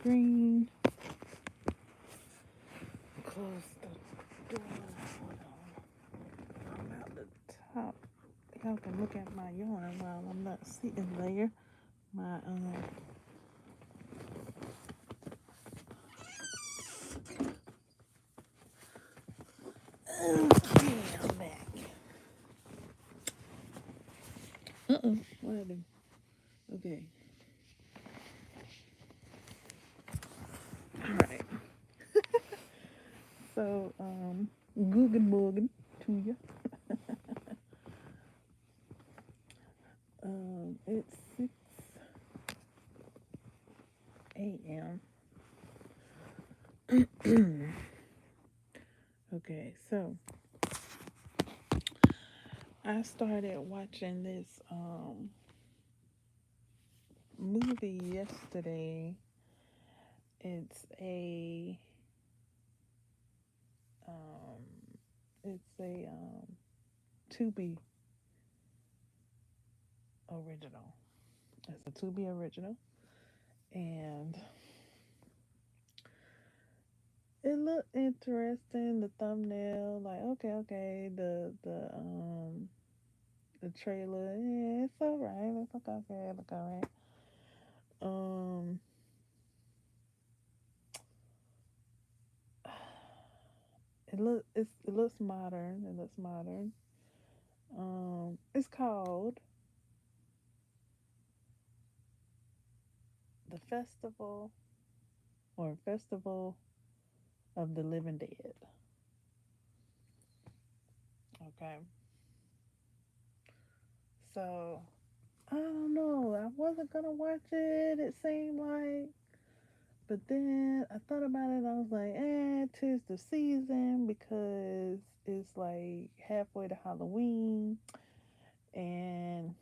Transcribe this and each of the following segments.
screen. Close the door. Hold on. I'm at the top. Y'all can look at my yarn while I'm not sitting there. My okay, I'm back. What I do? Okay. All right. So Guggen Morgan to you. It's 6 a.m. Okay, so I started watching this movie yesterday. It's a um it's a Tubi original. It's a Tubi original, and it looked interesting. The thumbnail, like okay, the trailer, yeah, it's alright. It's okay, look alright. Um, it looks modern. It looks modern. It's called the Festival of the Living Dead. Okay, so I don't know. I wasn't gonna watch it. It seemed like, but then I thought about it. I was like, tis the season because it's like halfway to Halloween, and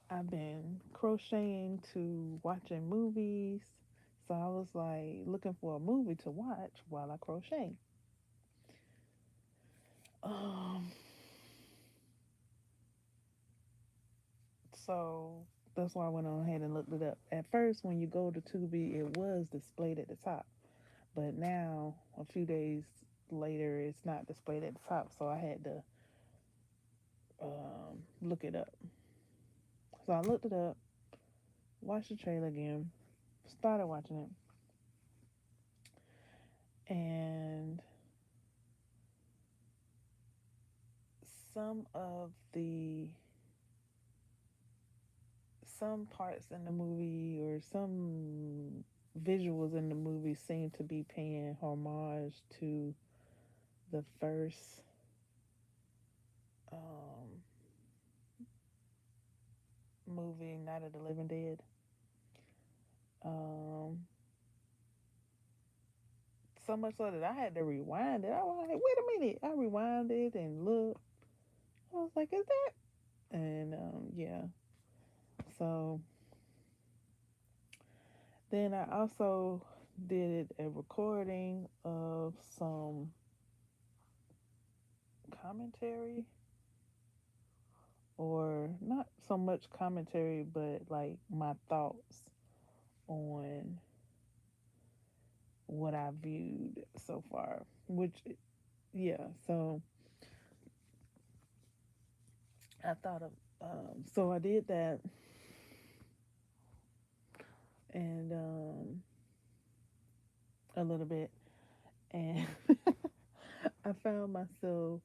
I've been crocheting to watching movies. So I was like looking for a movie to watch while I crochet. Um, so that's why I went on ahead and looked it up. At first, when you go to Tubi, it was displayed at the top, but now a few days later, it's not displayed at the top. So I had to look it up. So I looked it up, watched the trailer again, started watching it, and some of the some parts in the movie or some visuals in the movie seem to be paying homage to the first um, movie, Night of the Living Dead. Um, so much so that I had to rewind it. I was like, wait a minute. I rewinded and looked. I was like, is that? And yeah. So then I also did a recording of some commentary, or not so much commentary, but like my thoughts on what I viewed so far. Which, yeah, so I thought of, so I did that, and a little bit, and I found myself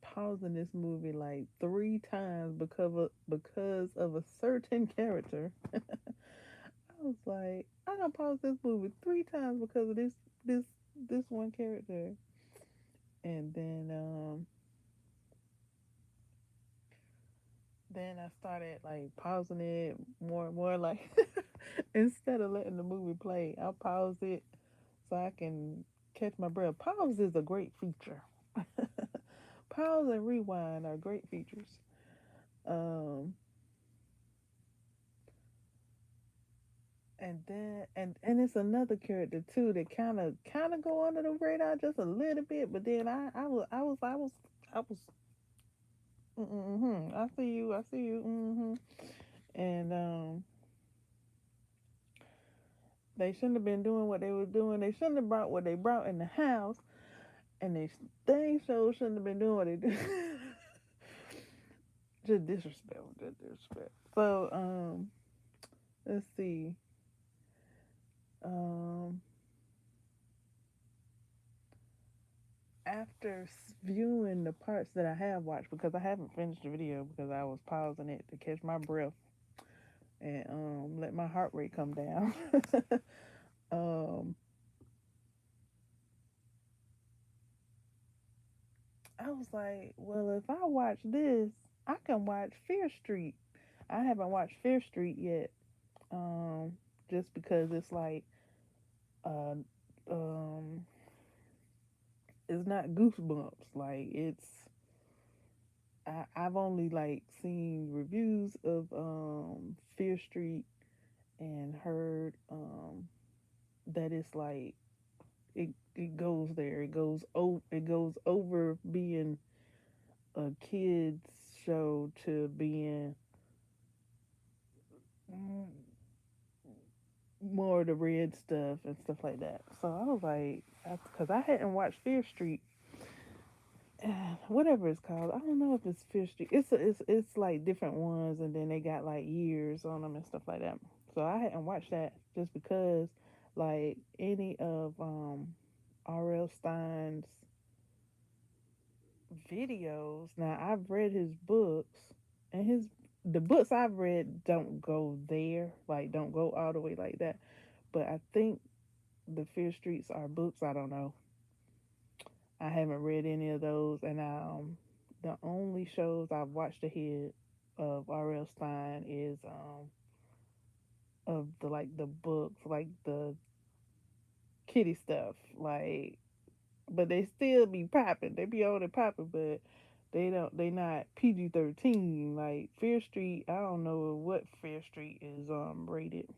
pausing this movie like 3 times because of a certain character. I was like, I done paused this movie 3 times because of this this one character, and then I started like pausing it more and more. Like instead of letting the movie play, I'll pause it so I can catch my breath. Pause is a great feature. Pause and rewind are great features. Um, and then and it's another character too that kind of go under the radar just a little bit, but then I was I see you, and They shouldn't have been doing what they were doing. They shouldn't have brought what they brought in the house, and they dang show shouldn't have been doing what they did. Just disrespect, just disrespect. So, let's see. Um, after viewing the parts that I have watched, because I haven't finished the video because I was pausing it to catch my breath and let my heart rate come down. um, I was like, well, if I watch this, I can watch Fear Street. I haven't watched Fear Street yet, um, just because it's like, uh, um, it's not goosebumps. Like I've only like seen reviews of Fear Street and heard that it's like it goes there. It goes over being a kids show to being mm, more of the red stuff and stuff like that. So I was like, because I hadn't watched Fear Street, whatever it's called. I don't know if it's Fear Street. It's like different ones, and then they got like years on them and stuff like that. So I hadn't watched that just because, like any of R.L. Stein's videos. Now I've read his books, and his the books I've read don't go there, like don't go all the way like that. But I think the Fear Streets are books. I don't know. I haven't read any of those, and the only shows I've watched ahead of R.L. Stein is of the books, like the kitty stuff, like. But they still be popping. They be on and popping, but they not PG-13 like Fear Street. I don't know what Fear Street is rated.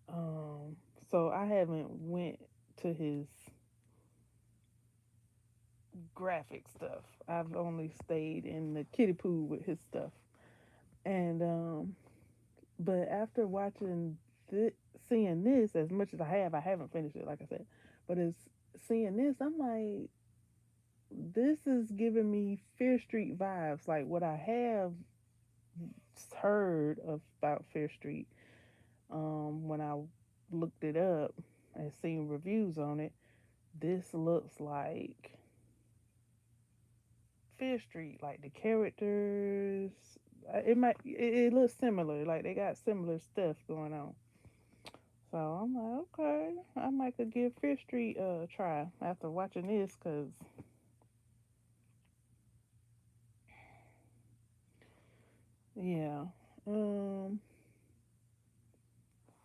Um, so I haven't went to his graphic stuff. I've only stayed in the kiddie pool with his stuff. And but after watching seeing this as much as I haven't finished it, like I said. But as seeing this, I'm like, this is giving me Fear Street vibes, like what I have heard about Fear Street. When I looked it up and seen reviews on it, this looks like Fear Street, like the characters. It looks similar, like they got similar stuff going on. So I'm like, okay, I might could give Fear Street a try after watching this, cause yeah, um,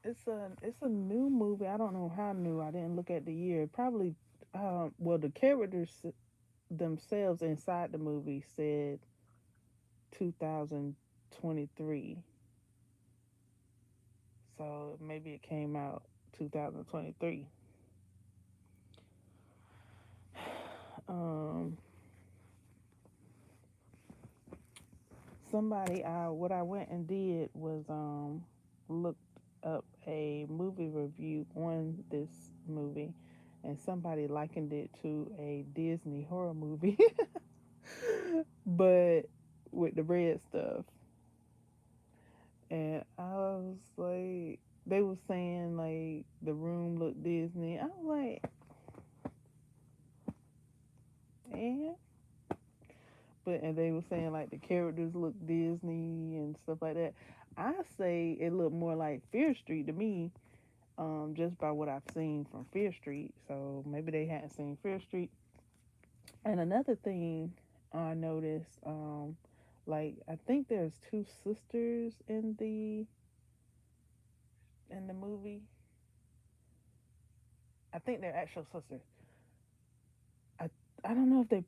it's a new movie. I don't know how new. I didn't look at the year. Probably, well, the characters themselves inside the movie said 2023. So maybe it came out 2023. Um, what I went and did was looked up a movie review on this movie, and somebody likened it to a Disney horror movie, but with the red stuff. And I was like, they were saying like the room looked Disney. I was like, and and they were saying like the characters look Disney and stuff like that. I say it looked more like Fear Street to me, just by what I've seen from Fear Street. So maybe they hadn't seen Fear Street. And another thing I noticed, like I think there's two sisters in the movie. I think they're actual sisters. I I don't know if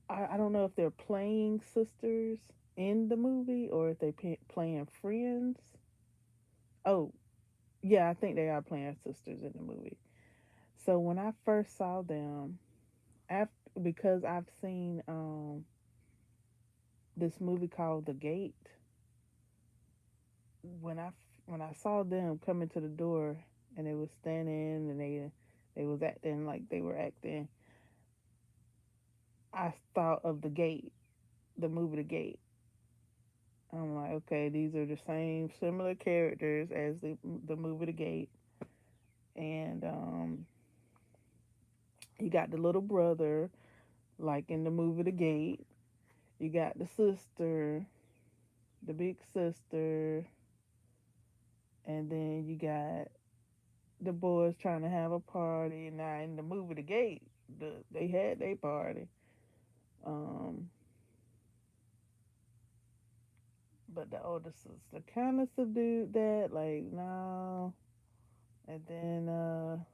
I don't know if they're playing sisters in the movie or if they playing friends. Oh, yeah, I think they are playing sisters in the movie. So when I first saw them, after because I've seen this movie called The Gate. When when I saw them coming to the door and they was standing and they was acting like they were acting, I thought of the Gate, the movie The Gate. I'm like, okay, these are the same similar characters as the movie The Gate, and you got the little brother like in the movie The Gate. You got the sister, the big sister, and then you got the boys trying to have a party. Now in the movie The Gate, they had their party. Um, but the older sister kind of subdued that, like no. And then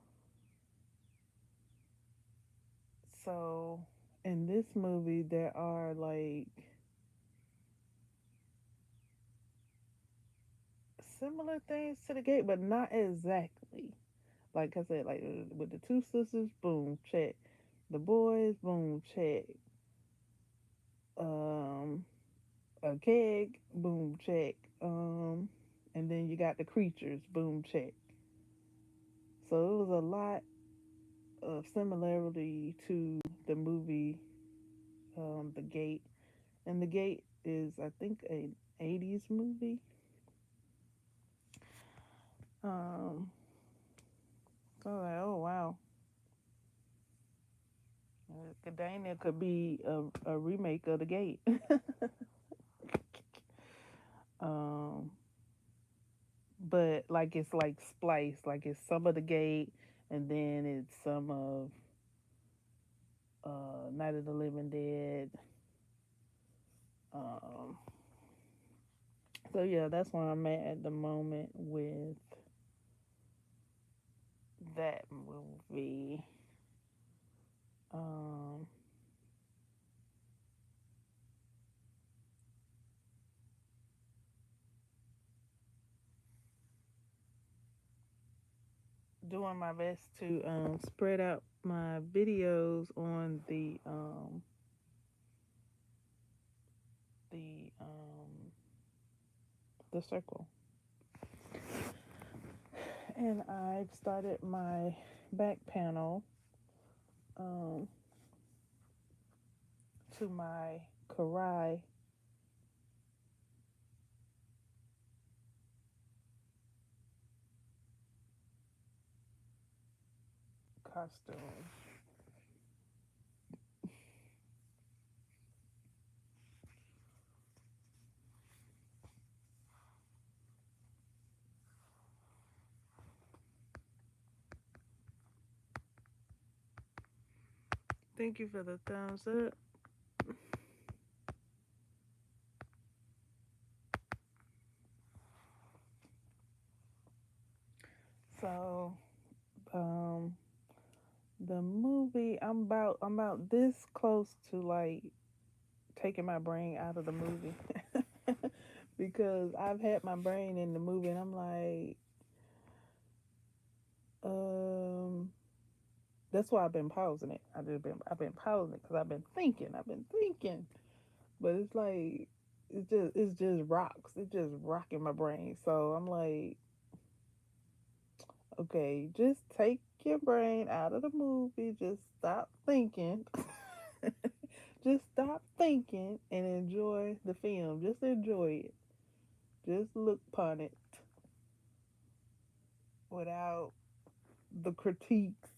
so in this movie there are like similar things to The Gate, but not exactly. Like I said, like with the two sisters, boom, check. The boys, boom, check. Um, a keg, boom, check. And then you got the creatures, boom, check. So it was a lot of similarity to the movie, The Gate. And The Gate is, I think, an '80s movie. Um, so I was like, oh wow, Daniel could be a remake of The Gate. um, but like it's like spliced, like it's some of The Gate, and then it's some of Night of the Living Dead. Um, so yeah, that's where I'm at the moment with that movie. Um, doing my best to spread out my videos on the um, the circle, and I've started my back panel um, to my Karai costume. Thank you for the thumbs up. So, um, the movie I'm about this close to like taking my brain out of the movie because I've had my brain in the movie and I'm like, um, that's why I've been pausing it. I've been pausing it because I've been thinking, but it's like it's just rocks. It's just rocking my brain. So I'm like, okay, just take your brain out of the movie. Just stop thinking. Just stop thinking and enjoy the film. Just enjoy it. Just look upon it without the critiques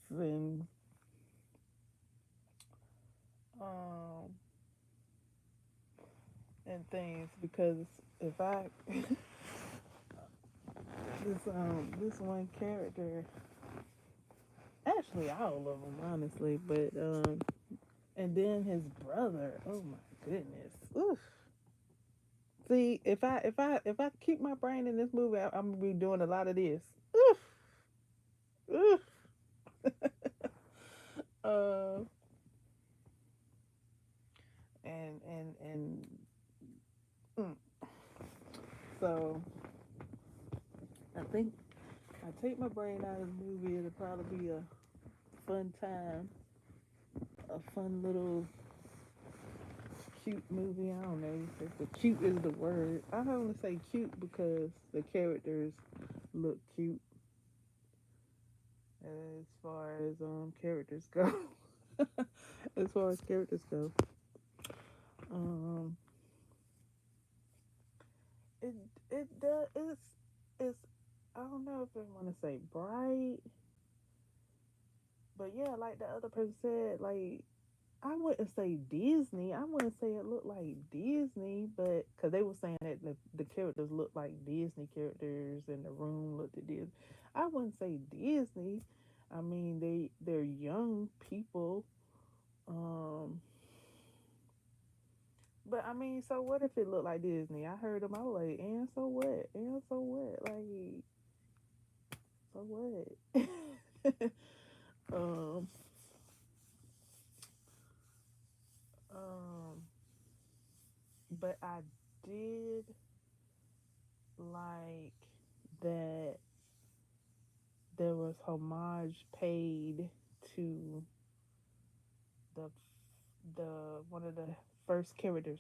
um and things because if I this one character, actually all of them honestly, but and then his brother, oh my goodness, oof. See, if I keep my brain in this movie, I'm gonna be doing a lot of this. Oof, oof. uh, and mm. So I think I take my brain out of the movie. It'll probably be a fun time, a fun little cute movie. I don't know if the cute is the word. I only say cute because the characters look cute as far as characters go. As far as characters go, um, it it does it's I don't know if I want to say bright, but yeah, like the other person said, like I wouldn't say Disney. I wouldn't say it looked like Disney, but because they were saying that the characters looked like Disney characters and the room looked at Disney. I wouldn't say Disney. I mean, they're young people. Um, but I mean, so what if it looked like Disney? I heard them. I was like, and so what? And so what? Like, so what? um, um, but I did like that there was homage paid to the one of the first characters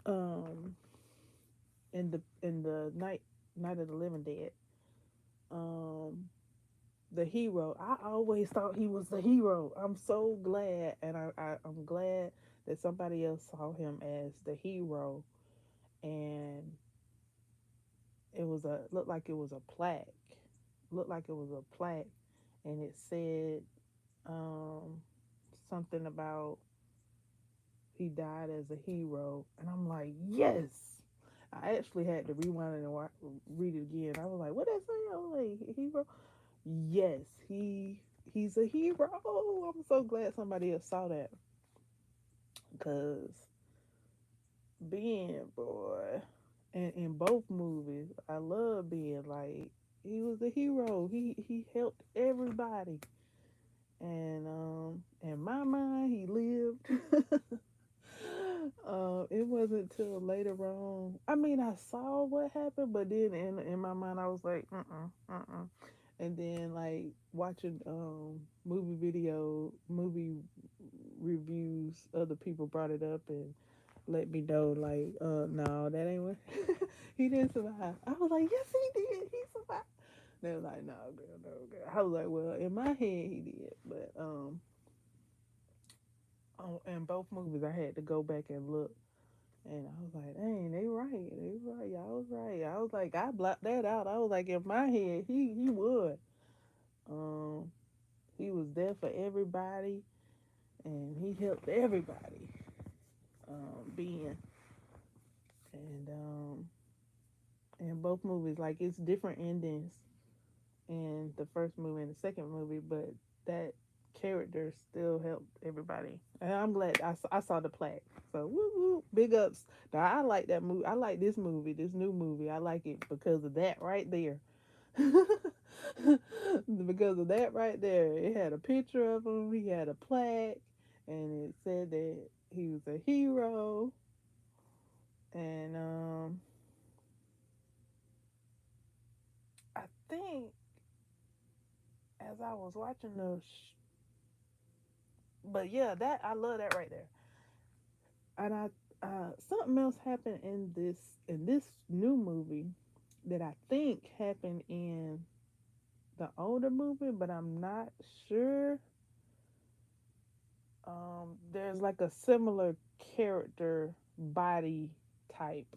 um in the Night of the Living Dead. Um the hero. I always thought he was the hero. I'm so glad, and I'm glad that somebody else saw him as the hero, and it was a looked like it was a plaque. Looked like it was a plaque, and it said um something about he died as a hero, and I'm like, yes. I actually had to rewind and read it again. I was like, what that say? I was like, hero. Yes, he's a hero. I'm so glad somebody else saw that, because being boy, and in both movies, I love being like he was a hero. He helped everybody, and in my mind, he lived. It wasn't till later on. I mean, I saw what happened, but then in my mind, I was like, And then like watching movie reviews, other people brought it up and let me know like, no, that ain't what he didn't survive. I was like, yes, he did. He survived. They were like, no, girl, no, girl. I was like, well, in my head, he did, but in both movies, I had to go back and look. And I was like, dang, they right. They right. Y'all was right. I was like, I blocked that out. I was like, in my head, he would. Um, he was there for everybody, and he helped everybody. Being and in both movies, like it's different endings in the first movie and the second movie, but that character still helped everybody. And I'm glad I saw the plaque. So woo woo, big ups. Now I like that movie. I like this movie, this new movie. I like it because of that right there. Because of that right there, it had a picture of him. He had a plaque, and it said that he was a hero. And I think as I was watching but yeah, that I love that right there. And I something else happened in this new movie that I think happened in the older movie, but I'm not sure. There's like a similar character body type,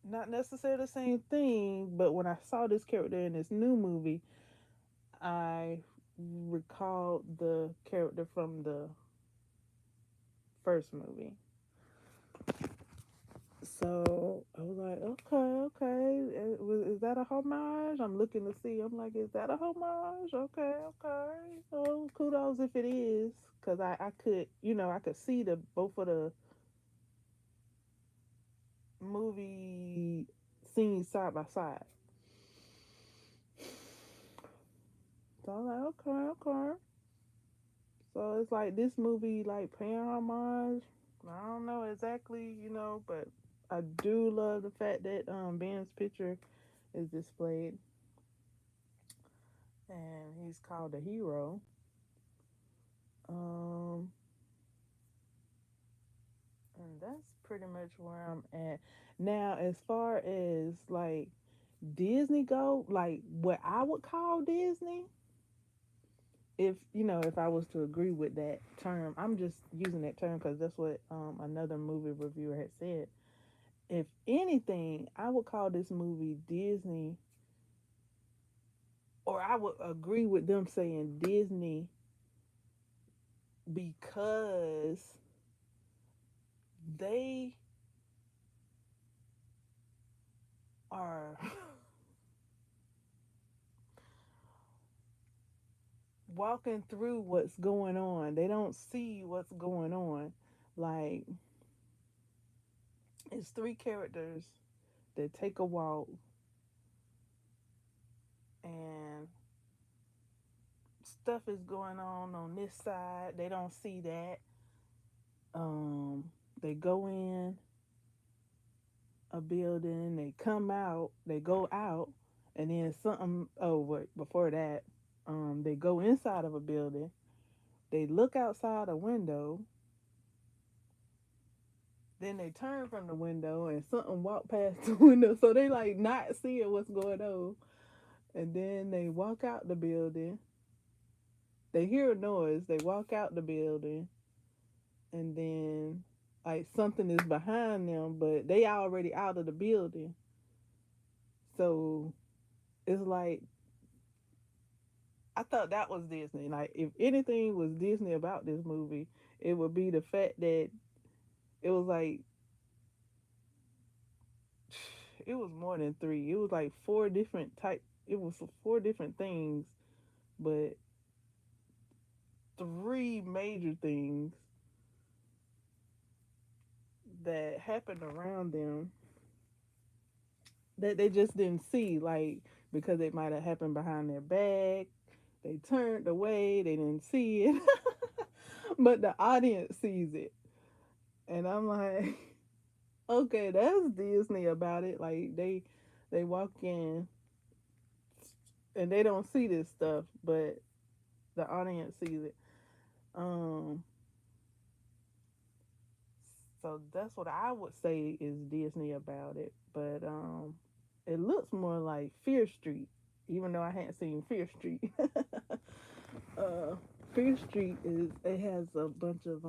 not necessarily the same thing, but when I saw this character in this new movie, I recalled the character from the first movie. So I was like, okay. Is that a homage? I'm looking to see. I'm like, is that a homage? Okay. Oh, kudos if it is, because I could, I could see the both of the movie scenes side by side. So I'm like, okay. So it's like this movie, like paying homage. I don't know exactly, but I do love the fact that Ben's picture is displayed, and he's called a hero. pretty much where I'm at. Now, as far as like Disney go, like what I would call Disney, if if I was to agree with that term, I'm just using that term because that's what another movie reviewer had said. If anything, I would call this movie Disney, or I would agree with them saying Disney because they are walking through what's going on. They don't see what's going on. Like, it's three characters that take a walk and stuff is going on this side. They don't see that. Um, they go in a building, they come out, they go out, and then something. Oh, wait, before that, they go inside of a building. They look outside a window. Then they turn from the window and something walk past the window, so they like not seeing what's going on. And then they walk out the building. They hear a noise. They walk out the building, and then like something is behind them, but they already out of the building. So it's like I thought that was Disney. Like if anything was Disney about this movie, it would be the fact that it was like it was more than three. It was like four different type. It was four different things, but three major things that happened around them that they just didn't see, like because it might have happened behind their back. They turned away, they didn't see it, but the audience sees it, and I'm like, okay, that's Disney about it. Like they walk in and they don't see this stuff, but the audience sees it. Um, so that's what I would say is Disney about it. But it looks more like Fear Street, even though I hadn't seen Fear Street. uh, Fear Street is it has a bunch of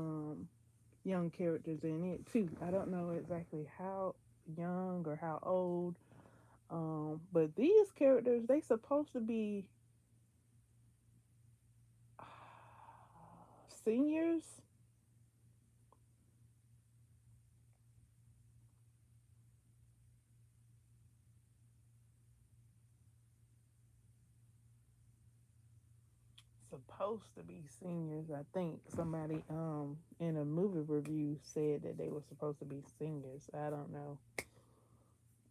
young characters in it too. I don't know exactly how young or how old, but these characters they supposed to be seniors. Supposed to be seniors. I think somebody in a movie review said that they were supposed to be seniors. I don't know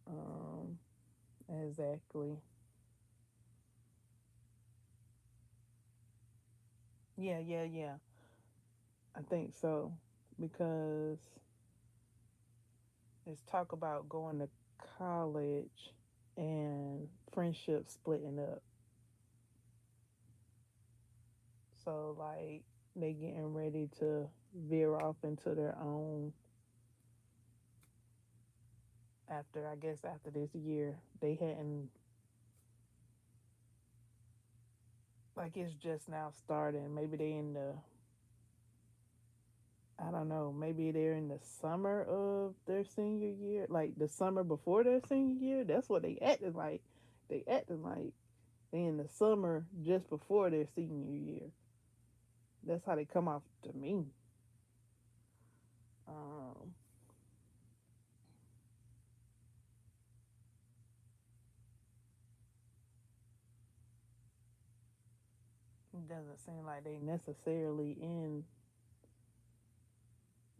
um exactly. Yeah, yeah, yeah. I think so because it's talk about going to college and friendships splitting up. So like they getting ready to veer off into their own after I guess after this year. They hadn't like it's just now starting. Maybe they in the I don't know, maybe they're in the summer of their senior year, like the summer before their senior year. That's what they acted like. They acted like they in the summer just before their senior year. That's how they come off to me. Um, it doesn't seem like they necessarily in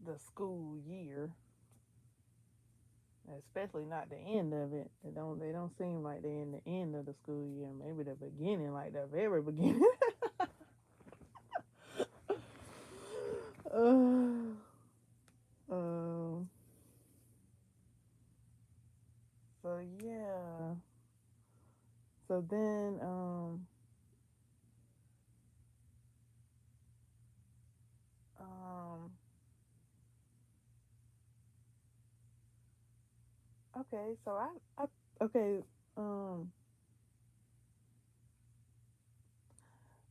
the school year, especially not the end of it. They don't seem like they're in the end of the school year. Maybe the beginning, like the very beginning. uh, um. So yeah. So then um Okay, so I okay, um,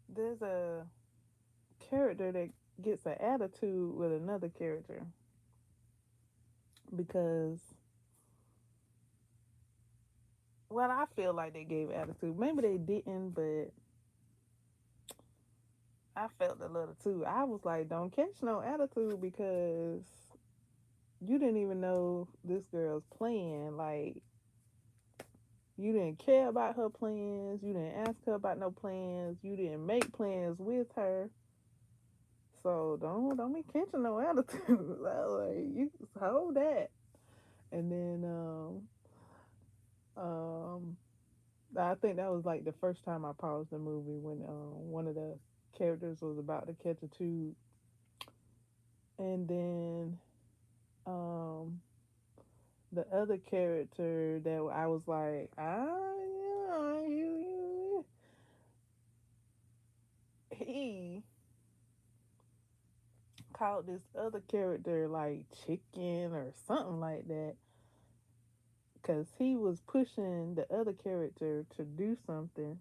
there's a character that gets an attitude with another character because, well, I feel like they gave attitude. Maybe they didn't, but I felt a little too. I was like, don't catch no attitude because you didn't even know this girl's plan. Like, you didn't care about her plans. You didn't ask her about no plans. You didn't make plans with her. So don't be catching no attitude. Like, you hold that. And then um I think that was like the first time I paused the movie when one of the characters was about to catch a tube, and then um the other character that I was like, yeah, he called this other character like chicken or something like that, because he was pushing the other character to do something,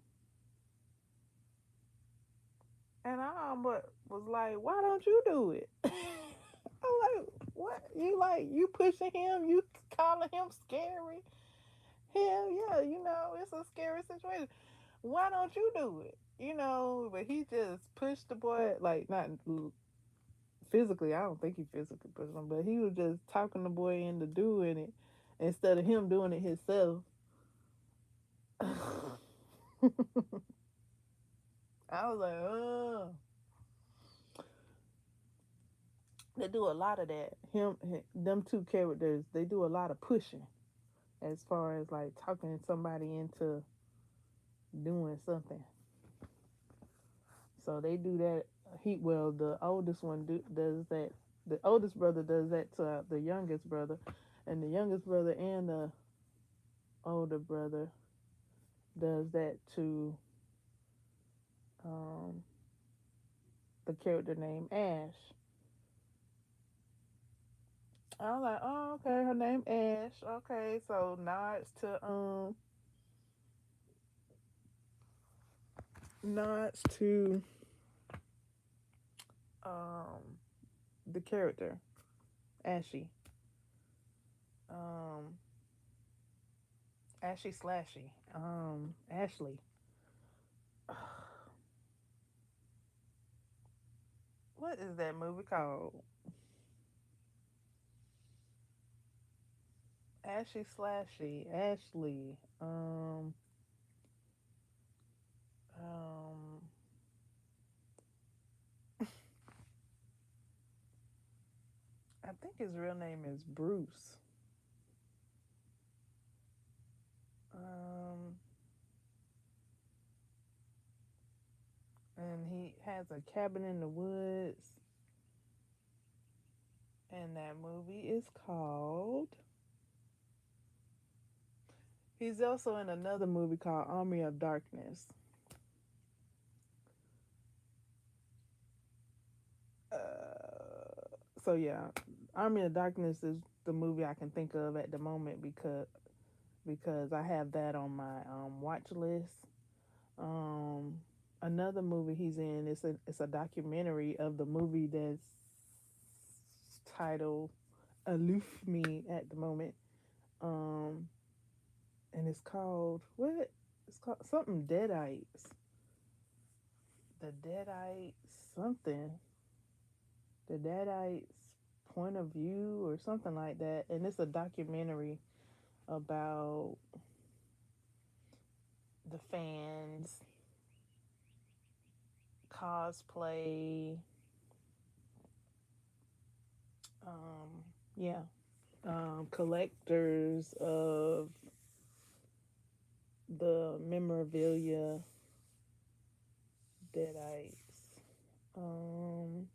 and I was like, why don't you do it? I'm like, what? You pushing him? You calling him scary? Hell yeah, it's a scary situation. Why don't you do it? But he just pushed the boy, like, not physically. I don't think he physically pushed him, but he was just talking the boy into doing it instead of him doing it himself. I was like, oh, they do a lot of that. Them two characters, they do a lot of pushing as far as like talking somebody into doing something. So they do that. The oldest one does that. The oldest brother does that to the youngest brother, and the youngest brother and the older brother does that to um, the character named Ash. I was like, oh, okay, her name Ash. Okay, so nods to um the character Ashy. Um Ashy Slashy. Ashley. What is that movie called? Ashy Slashy. Ashley. Um I think his real name is Bruce. Um and he has a cabin in the woods, and that movie is called, he's also in another movie called Army of Darkness. So yeah, Army of Darkness is the movie I can think of at the moment because I have that on my watch list. Um, Another movie he's in, it's a documentary of the movie that's titled Aloof Me at the moment. Um, and it's called what? It's called something Deadites. The Deadites something. The Deadites point of view or something like that. And it's a documentary about the fans, cosplay, yeah, collectors of the memorabilia Deadites. Um,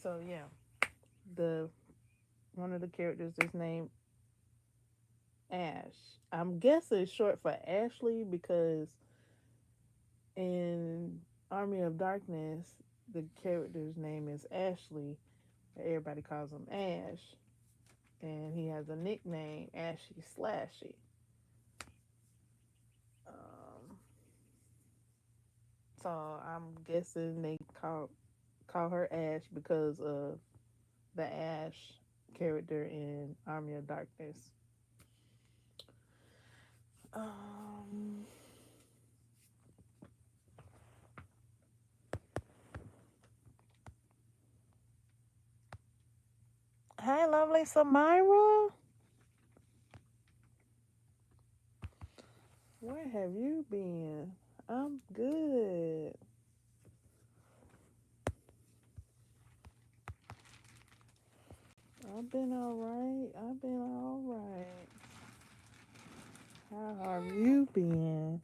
so yeah, the one of the characters is named Ash. I'm guessing it's short for Ashley because in Army of Darkness, the character's name is Ashley. Everybody calls him Ash, and he has a nickname, Ashy Slashy. Um, so I'm guessing they call her Ash because of the Ash character in Army of Darkness. Um, Hi, lovely Samira. Where have you been? I'm good. I've been all right. I've been all right. How have you been?